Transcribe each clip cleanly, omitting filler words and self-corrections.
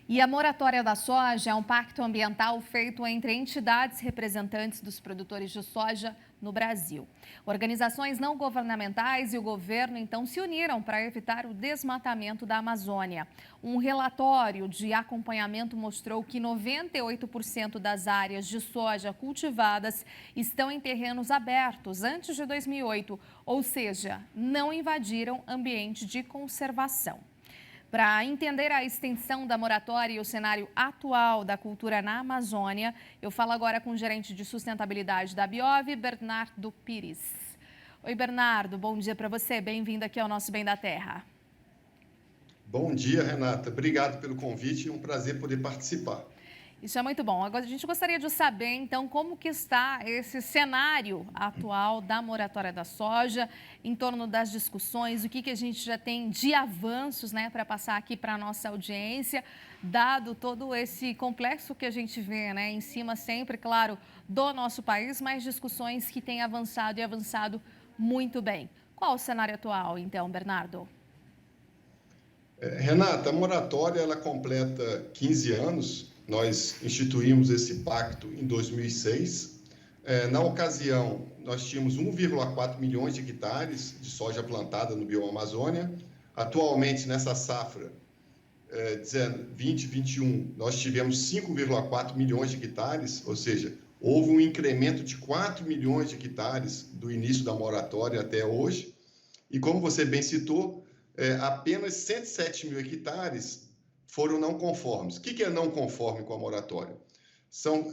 E a moratória da soja é um pacto ambiental feito entre entidades representantes dos produtores de soja no Brasil. Organizações não governamentais e o governo então se uniram para evitar o desmatamento da Amazônia. Um relatório de acompanhamento mostrou que 98% das áreas de soja cultivadas estão em terrenos abertos antes de 2008, ou seja, não invadiram ambiente de conservação. Para entender a extensão da moratória e o cenário atual da cultura na Amazônia, eu falo agora com o gerente de sustentabilidade da Biov, Bernardo Pires. Oi, Bernardo, bom dia para você. Bem-vindo aqui ao nosso Bem da Terra. Bom dia, Renata. Obrigado pelo convite e um prazer poder participar. Isso é muito bom. Agora, a gente gostaria de saber, então, como que está esse cenário atual da moratória da soja, em torno das discussões, o que a gente já tem de avanços, né, para passar aqui para a nossa audiência, dado todo esse complexo que a gente vê, né, em cima sempre, claro, do nosso país, mas discussões que têm avançado e avançado muito bem. Qual o cenário atual, então, Bernardo? Renata, a moratória ela completa 15 anos. Nós instituímos esse pacto em 2006. Na ocasião, nós tínhamos 1,4 milhões de hectares de soja plantada no bioma Amazônia. Atualmente, nessa safra 2021, nós tivemos 5,4 milhões de hectares, ou seja, houve um incremento de 4 milhões de hectares do início da moratória até hoje. E como você bem citou, apenas 107 mil hectares foram não conformes. O que é não conforme com a moratória? São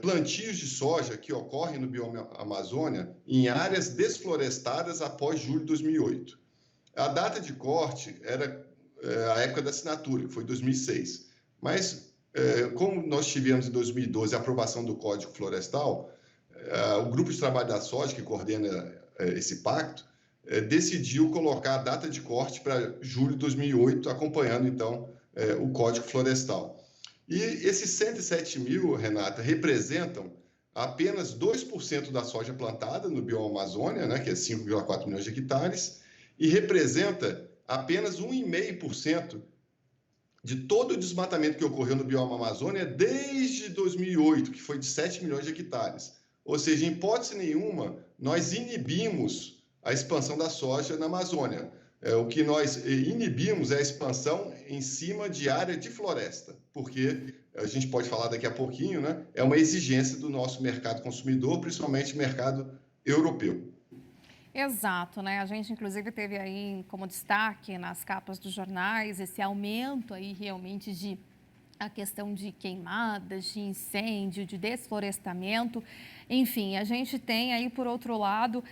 plantios de soja que ocorrem no bioma Amazônia em áreas desflorestadas após julho de 2008. A data de corte era a época da assinatura, que foi 2006. Mas, como nós tivemos em 2012 a aprovação do Código Florestal, o Grupo de Trabalho da Soja, que coordena esse pacto, decidiu colocar a data de corte para julho de 2008, acompanhando, então, o Código Florestal. E esses 107 mil, Renata, representam apenas 2% da soja plantada no bioma Amazônia, né, que é 5,4 milhões de hectares, e representa apenas 1,5% de todo o desmatamento que ocorreu no bioma Amazônia desde 2008, que foi de 7 milhões de hectares. Ou seja, em hipótese nenhuma, nós inibimos a expansão da soja na Amazônia. O que nós inibimos é a expansão em cima de área de floresta, porque a gente pode falar daqui a pouquinho, né? É uma exigência do nosso mercado consumidor, principalmente mercado europeu. Exato, né? A gente, inclusive, teve aí como destaque nas capas dos jornais esse aumento aí realmente de a questão de queimadas, de incêndio, de desflorestamento. Enfim, a gente tem aí, por outro lado,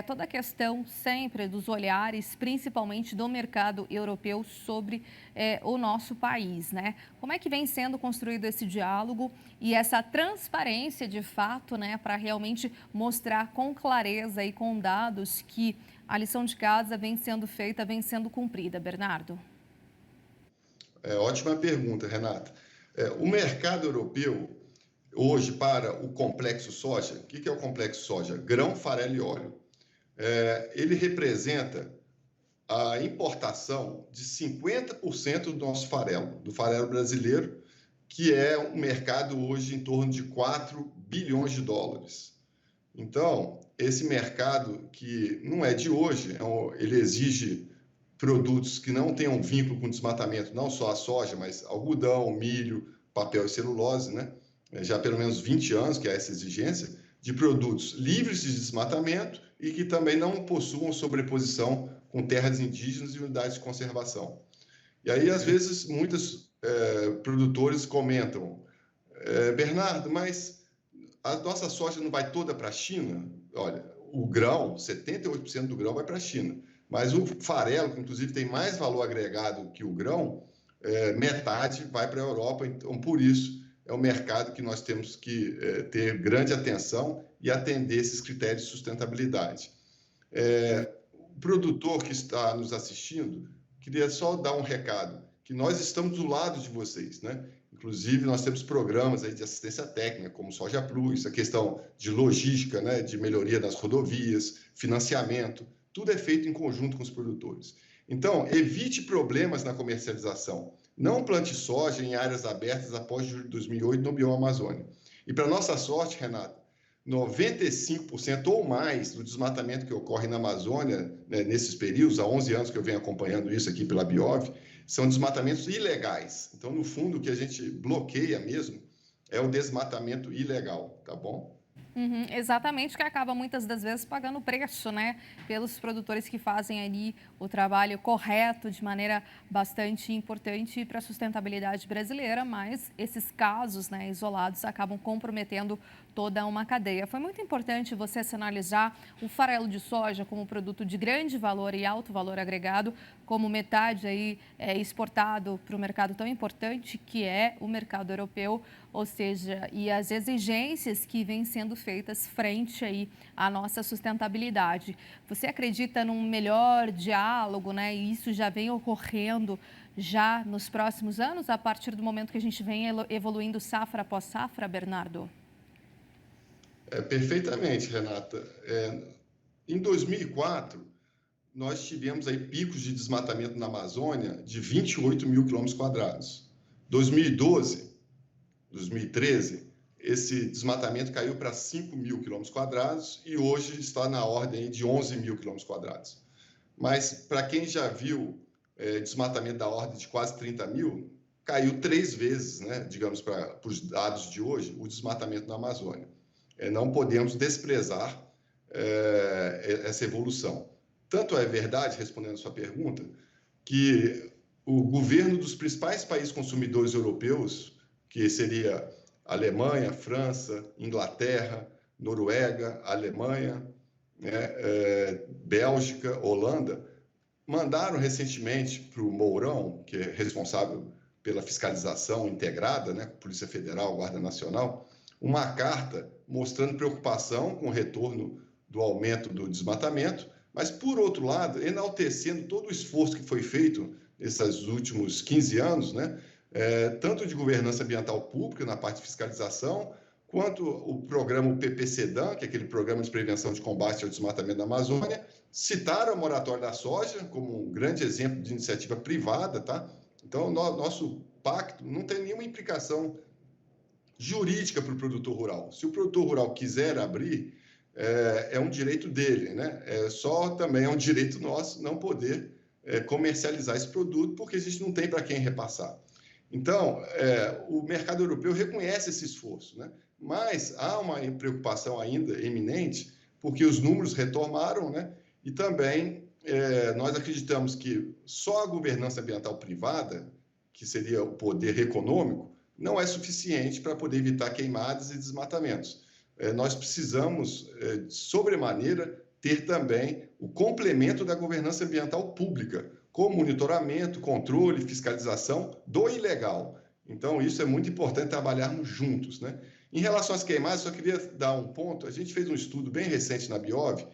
toda a questão sempre dos olhares, principalmente do mercado europeu, sobre o nosso país, né? Como é que vem sendo construído esse diálogo e essa transparência, de fato, né, para realmente mostrar com clareza e com dados que a lição de casa vem sendo feita, vem sendo cumprida, Bernardo? Ótima pergunta, Renata. O mercado europeu, hoje, para o complexo soja, o que é o complexo soja? Grão, farelo e óleo. Ele representa a importação de 50% do nosso farelo, do farelo brasileiro, que é um mercado hoje em torno de 4 bilhões de dólares. Então, esse mercado que não é de hoje, ele exige produtos que não tenham vínculo com desmatamento, não só a soja, mas algodão, milho, papel e celulose, né? Já há pelo menos 20 anos que há essa exigência de produtos livres de desmatamento e que também não possuam sobreposição com terras indígenas e unidades de conservação. E aí, às vezes, muitos produtores comentam, Bernardo, mas a nossa soja não vai toda para a China? Olha, o grão, 78% do grão vai para a China. Mas o farelo, que inclusive tem mais valor agregado que o grão, metade vai para a Europa. Então, por isso, é um mercado que nós temos que ter grande atenção e atender esses critérios de sustentabilidade. O produtor que está nos assistindo, queria só dar um recado, que nós estamos do lado de vocês, né? Inclusive, nós temos programas aí de assistência técnica, como Soja Plus, a questão de logística, né, de melhoria das rodovias, financiamento. Tudo é feito em conjunto com os produtores. Então, evite problemas na comercialização. não plante soja em áreas abertas após julho de 2008 no bioma Amazônia. E, para nossa sorte, Renata, 95% ou mais do desmatamento que ocorre na Amazônia, né, nesses períodos, há 11 anos que eu venho acompanhando isso aqui pela Biov, são desmatamentos ilegais. Então, no fundo, o que a gente bloqueia mesmo é o desmatamento ilegal, tá bom? Exatamente, que acaba muitas das vezes pagando preço, né, pelos produtores que fazem ali o trabalho correto de maneira bastante importante para a sustentabilidade brasileira, mas esses casos, né, isolados acabam comprometendo toda uma cadeia. Foi muito importante você sinalizar o farelo de soja como produto de grande valor e alto valor agregado, como metade aí é exportado para o mercado tão importante que é o mercado europeu, ou seja, e as exigências que vêm sendo feitas frente aí à nossa sustentabilidade. Você acredita num melhor diálogo, né? E isso já vem ocorrendo já nos próximos anos, a partir do momento que a gente vem evoluindo safra após safra, Bernardo? Perfeitamente, Renata. Em 2004, nós tivemos aí picos de desmatamento na Amazônia de 28 mil quilômetros quadrados. 2012, 2013, esse desmatamento caiu para 5 mil quilômetros quadrados e hoje está na ordem de 11 mil quilômetros quadrados. Mas, para quem já viu desmatamento da ordem de quase 30 mil, caiu 3 vezes, né, digamos, para os dados de hoje, o desmatamento na Amazônia. Não podemos desprezar essa evolução. Tanto é verdade, respondendo a sua pergunta, que o governo dos principais países consumidores europeus, que seria Alemanha, França, Inglaterra, Noruega, Alemanha, né, Bélgica, Holanda, mandaram recentemente para o Mourão, que é responsável pela fiscalização integrada, né, Polícia Federal, Guarda Nacional, uma carta mostrando preocupação com o retorno do aumento do desmatamento, mas, por outro lado, enaltecendo todo o esforço que foi feito nesses últimos 15 anos, né, tanto de governança ambiental pública, na parte de fiscalização, quanto o programa PPCDAM, que é aquele programa de prevenção de combate ao desmatamento da Amazônia, citaram a moratória da soja como um grande exemplo de iniciativa privada, tá? Então, nosso pacto não tem nenhuma implicação jurídica para o produtor rural. Se o produtor rural quiser abrir, é um direito dele, né? Só também é um direito nosso não poder comercializar esse produto, porque a gente não tem para quem repassar. Então, o mercado europeu reconhece esse esforço, né? Mas há uma preocupação ainda eminente, porque os números retomaram, né? E também nós acreditamos que só a governança ambiental privada, que seria o poder econômico, não é suficiente para poder evitar queimadas e desmatamentos. Nós precisamos, sobremaneira, ter também o complemento da governança ambiental pública, com monitoramento, controle, fiscalização do ilegal. Então, isso é muito importante trabalharmos juntos, né? Em relação às queimadas, só queria dar um ponto. A gente fez um estudo bem recente na Biov,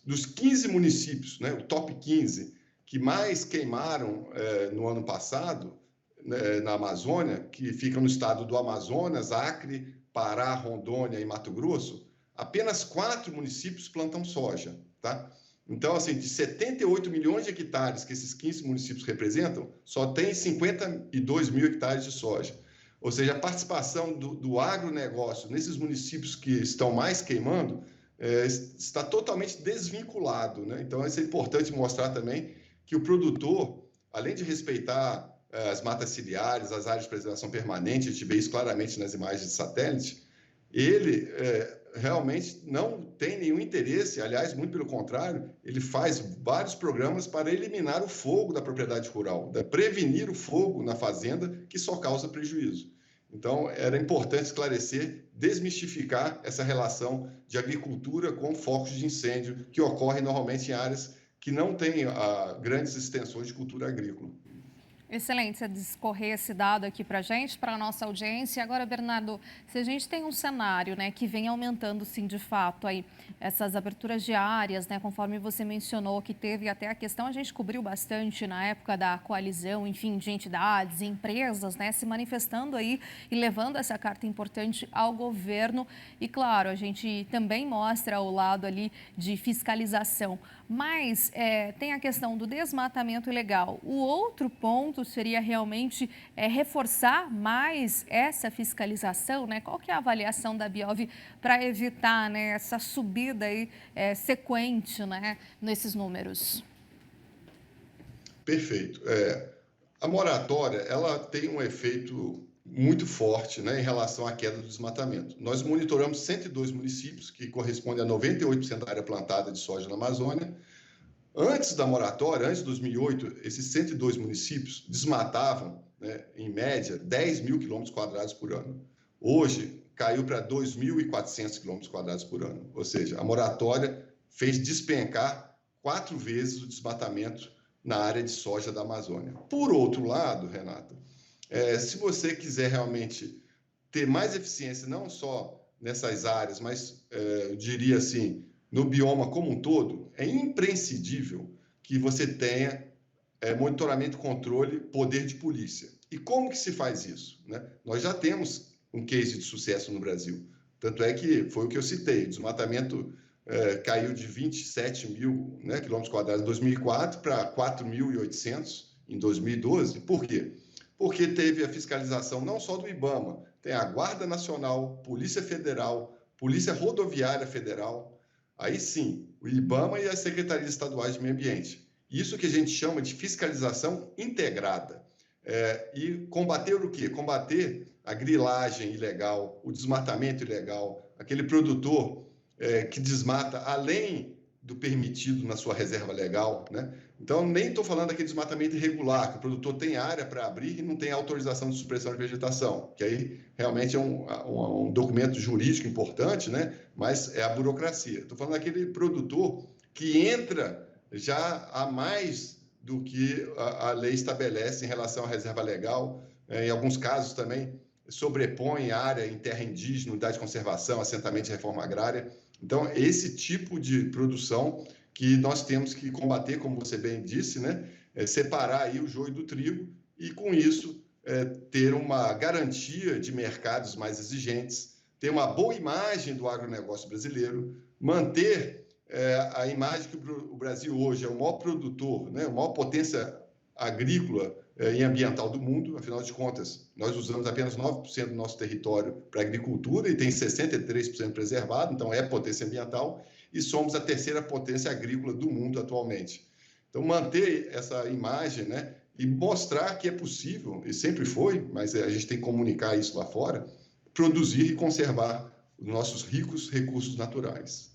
dos 15 municípios, né, o top 15, que mais queimaram no ano passado, na Amazônia, que ficam no estado do Amazonas, Acre, Pará, Rondônia e Mato Grosso, apenas 4 municípios plantam soja, tá? Então, assim, de 78 milhões de hectares que esses 15 municípios representam, só tem 52 mil hectares de soja. Ou seja, a participação do agronegócio nesses municípios que estão mais queimando está totalmente desvinculado, né? Então, isso é importante mostrar também que o produtor, além de respeitar as matas ciliares, as áreas de preservação permanente, a gente vê isso claramente nas imagens de satélite, ele realmente não tem nenhum interesse, aliás, muito pelo contrário, ele faz vários programas para eliminar o fogo da propriedade rural, prevenir o fogo na fazenda, que só causa prejuízo. Então, era importante esclarecer, desmistificar essa relação de agricultura com focos de incêndio, que ocorrem normalmente em áreas que não têm grandes extensões de cultura agrícola. Excelente você discorrer esse dado aqui para a gente, para a nossa audiência. Agora, Bernardo, se a gente tem um cenário, né, que vem aumentando, sim, de fato, aí, essas aberturas diárias, né, conforme você mencionou, que teve até a questão, a gente cobriu bastante na época da coalizão, enfim, de entidades, empresas, né, se manifestando aí e levando essa carta importante ao governo. E, claro, a gente também mostra o lado ali de fiscalização. Mas tem a questão do desmatamento ilegal. O outro ponto foco seria realmente reforçar mais essa fiscalização, né? Qual que é a avaliação da Biov para evitar, né, essa subida aí, sequente, né, nesses números? Perfeito. A moratória, ela tem um efeito muito forte, né, em relação à queda do desmatamento. Nós monitoramos 102 municípios, que correspondem a 98% da área plantada de soja na Amazônia. Antes da moratória, antes de 2008, esses 102 municípios desmatavam, né, em média, 10 mil quilômetros quadrados por ano. Hoje, caiu para 2.400 quilômetros quadrados por ano. Ou seja, a moratória fez despencar 4 vezes o desmatamento na área de soja da Amazônia. Por outro lado, Renata, se você quiser realmente ter mais eficiência, não só nessas áreas, mas eu diria assim, no bioma como um todo, é imprescindível que você tenha monitoramento, controle, poder de polícia. E como que se faz isso, né? Nós já temos um case de sucesso no Brasil. Tanto é que foi o que eu citei, o desmatamento caiu de 27 mil, né, quilômetros quadrados em 2004 para 4.800 em 2012. Por quê? Porque teve a fiscalização não só do IBAMA, tem a Guarda Nacional, Polícia Federal, Polícia Rodoviária Federal, aí sim, o IBAMA e as secretarias estaduais de meio ambiente. Isso que a gente chama de fiscalização integrada. E combater o quê? Combater a grilagem ilegal, o desmatamento ilegal, aquele produtor que desmata além do permitido na sua reserva legal, né? Então, nem estou falando daquele desmatamento irregular, que o produtor tem área para abrir e não tem autorização de supressão de vegetação, que aí realmente é um documento jurídico importante, né? Mas é a burocracia. Estou falando daquele produtor que entra já a mais do que a lei estabelece em relação à reserva legal, em alguns casos também sobrepõe área em terra indígena, unidade de conservação, assentamento de reforma agrária. Então, esse tipo de produção que nós temos que combater, como você bem disse, né? Separar aí o joio do trigo e, com isso, ter uma garantia de mercados mais exigentes, ter uma boa imagem do agronegócio brasileiro, manter a imagem que o Brasil hoje é o maior produtor, né? A maior potência agrícola e ambiental do mundo. Afinal de contas, nós usamos apenas 9% do nosso território para agricultura e tem 63% preservado, então é potência ambiental, e somos a terceira potência agrícola do mundo atualmente. Então, manter essa imagem, né, e mostrar que é possível, e sempre foi, mas a gente tem que comunicar isso lá fora, produzir e conservar os nossos ricos recursos naturais.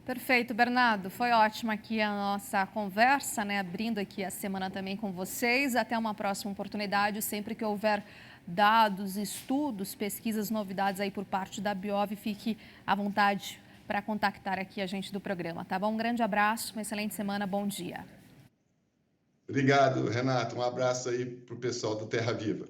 Perfeito, Bernardo. Foi ótima aqui a nossa conversa, né? Abrindo aqui a semana também com vocês. Até uma próxima oportunidade. Sempre que houver dados, estudos, pesquisas, novidades aí por parte da Biov, fique à vontade para contactar aqui a gente do programa, tá bom? Um grande abraço, uma excelente semana, bom dia. Obrigado, Renato. Um abraço aí para o pessoal do Terra Viva.